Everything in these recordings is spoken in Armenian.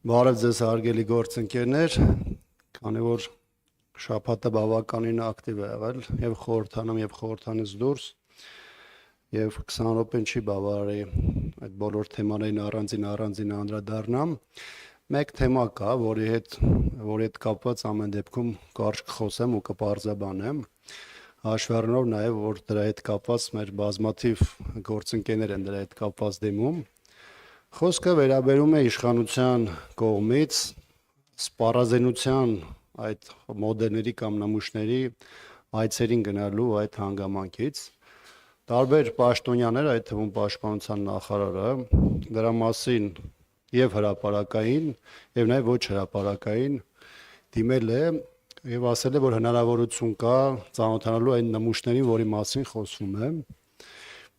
Բարև ձեզ հարգելի գործընկերներ, քանի որ շաբաթը բավականին ակտիվ է եղել եւ խորհրդանում եւ խորհրդանից դուրս եւ 20 րոպեն չի բավարարի այդ բոլոր թեմաներին առանձին անդրադառնամ։ Մեկ թեմա կա, որի հետ կապված ամեն դեպքում կարճ կխոսեմ ու կպարզաբանեմ։ Հաշվի առնելով նաեւ որ դրա հետ կապված մեր բազմաթիվ գործընկերներ են դրա հետ կապված դիմում։ Խոսքը վերաբերում է իշխանության կողմից սպառազինության այդ մոդելների կամ նմուշների այցերին գնալու այդ հանգամանքից տարբեր պաշտոնյաներ, այդ թվում պաշտպանության նախարարը դրա մասին եւ հրապարակային եւ նաեւ ոչ հրապարակային դիմել է եւ ասել է որ հնարավորություն կա ծանոթանալու այն նմուշներին, որի մասին խոսվում է,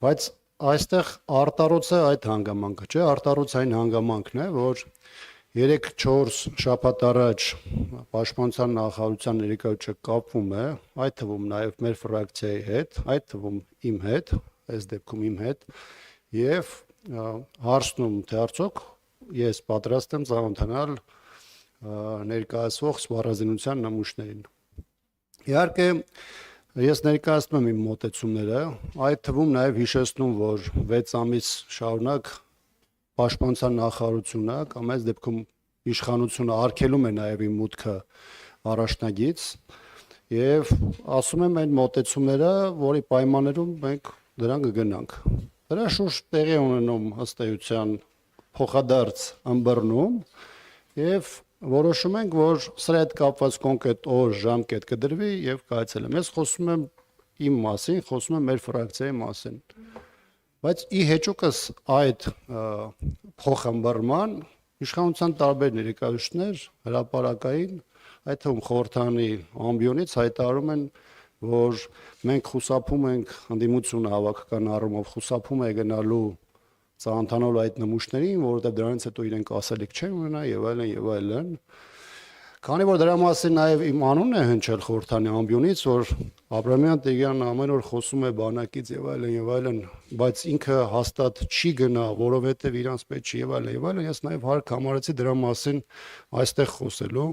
բայց այստեղ արտառոց է այդ հանգամանքը, չէ՞, արտառոցային հանգամանքն է, որ 3-4 շաբաթ առաջ պաշտպանության նախարարության ներկայացուցիչը կապվում է, այդ թվում նաև մեր ֆրակցիայի հետ, այդ թվում իմ հետ, այս դեպքում իմ հետ, եւ հարցնում թե արդյոք ես պատրաստ եմ ծանոթանալ ներկայացվող սպառազինության նմուշներին։ Իհարկե ես ներկայացնում եմ իմ մոտեցումները, այդ թվում նաև հիշեցնում, որ 6 ամիս շարունակ պաշտպանության նախարարությունը կամ այս դեպքում իշխանությունը արգելում է նաև իմ մուտքը առաջնագից եւ ասում եմ այն մոտեցումները, որի պայմաններում մենք դրան կգնանք։ Դրա շուրջ տեղի ունենում ըստ էության փոխադարձ ըմբռնում եւ որոշում ենք, որ սրա հետ կապված կոնկրետ օր, ժամկետ կդրվի եւ կայացել եմ։ Ես խոսում եմ իմ մասին, խոսում եմ մեր ֆրակցիայի մասին։ Բայց ի հեճուկս այդ փոխըմբռնման իշխանության տարբեր ներկայացուցիչներ հրապարակային, այդ թվում խորհրդանի ամբիոնից հայտարարում են, որ մենք խուսափում ենք ընդդիմությունը հավաքական առումով խուսափում է գնալու ծանոթանալու այդ նմուշներին, որովհետև դրանից հետո իրենք ասելիք չեն ունենա եւ այլն եւ այլն։ Քանի որ դրա մասին նաեւ իմ անունն է հնչել խորհրդանի ամբիոնից, որ Աբրամյան Տերյանը ամեն օր խոսում է բանակից եւ այլն, բայց ինքը հաստատ չի գնա, որովհետեւ իրանց պետք չի եւ այլն, ես նաեւ հարկ համարեցի դրա մասին այստեղ խոսելու։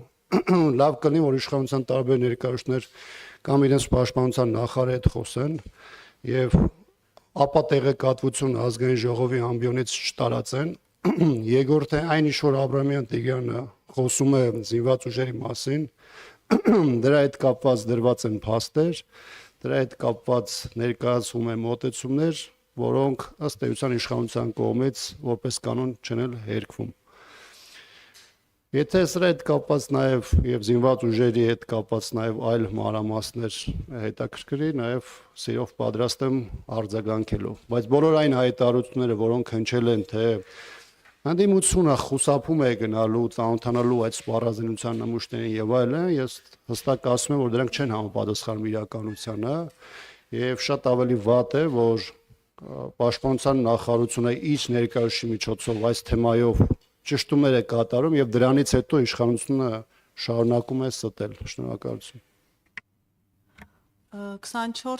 Լավ կլինի, որ իշխանության տարբեր ներկայացուցիչներ կամ իրենց պաշտպանության նախարարի հետ խոսեն եւ ապա տեղեկատվություն ազգային ժողովի ամբիոնից չտարածեն։ Երկրորդը այն ինչ որ Աբրամյան Տերյանը խոսում է զինված ուժերի մասին, դրա հետ կապված դրված են փաստեր, դրա հետ կապված ներկայացում են մոտեցումներ, որոնք ըստ էության իշխանության կողմից որպես կանոն չեն էլ հերքվում։ Եթե սրա հետ կապված նաև եւ զինված ուժերի հետ կապված նաև այլ մանրամասներ հետաքրքրի, նաև սիրով պատրաստ եմ արձագանքելու, բայց բոլոր այն հայտարարությունները, որոնք հնչել են, թե ընդդիմությունը խուսափում է գնալու ծանոթանալու այդ սպառազինության նմուշներին եւ այլն, ես հստակ ասում եմ, որ դրանք չեն համապատասխանում իրականությանը եւ շատ ավելի վատ է, որ պաշտպանության նախարարությունը իր ներկայացուցիչի միջոցով այս թեմայով ճշտումներ է կատարում եւ դրանից հետո իշխանությունը շարունակում է ստել։ Շնորհակալություն։ 24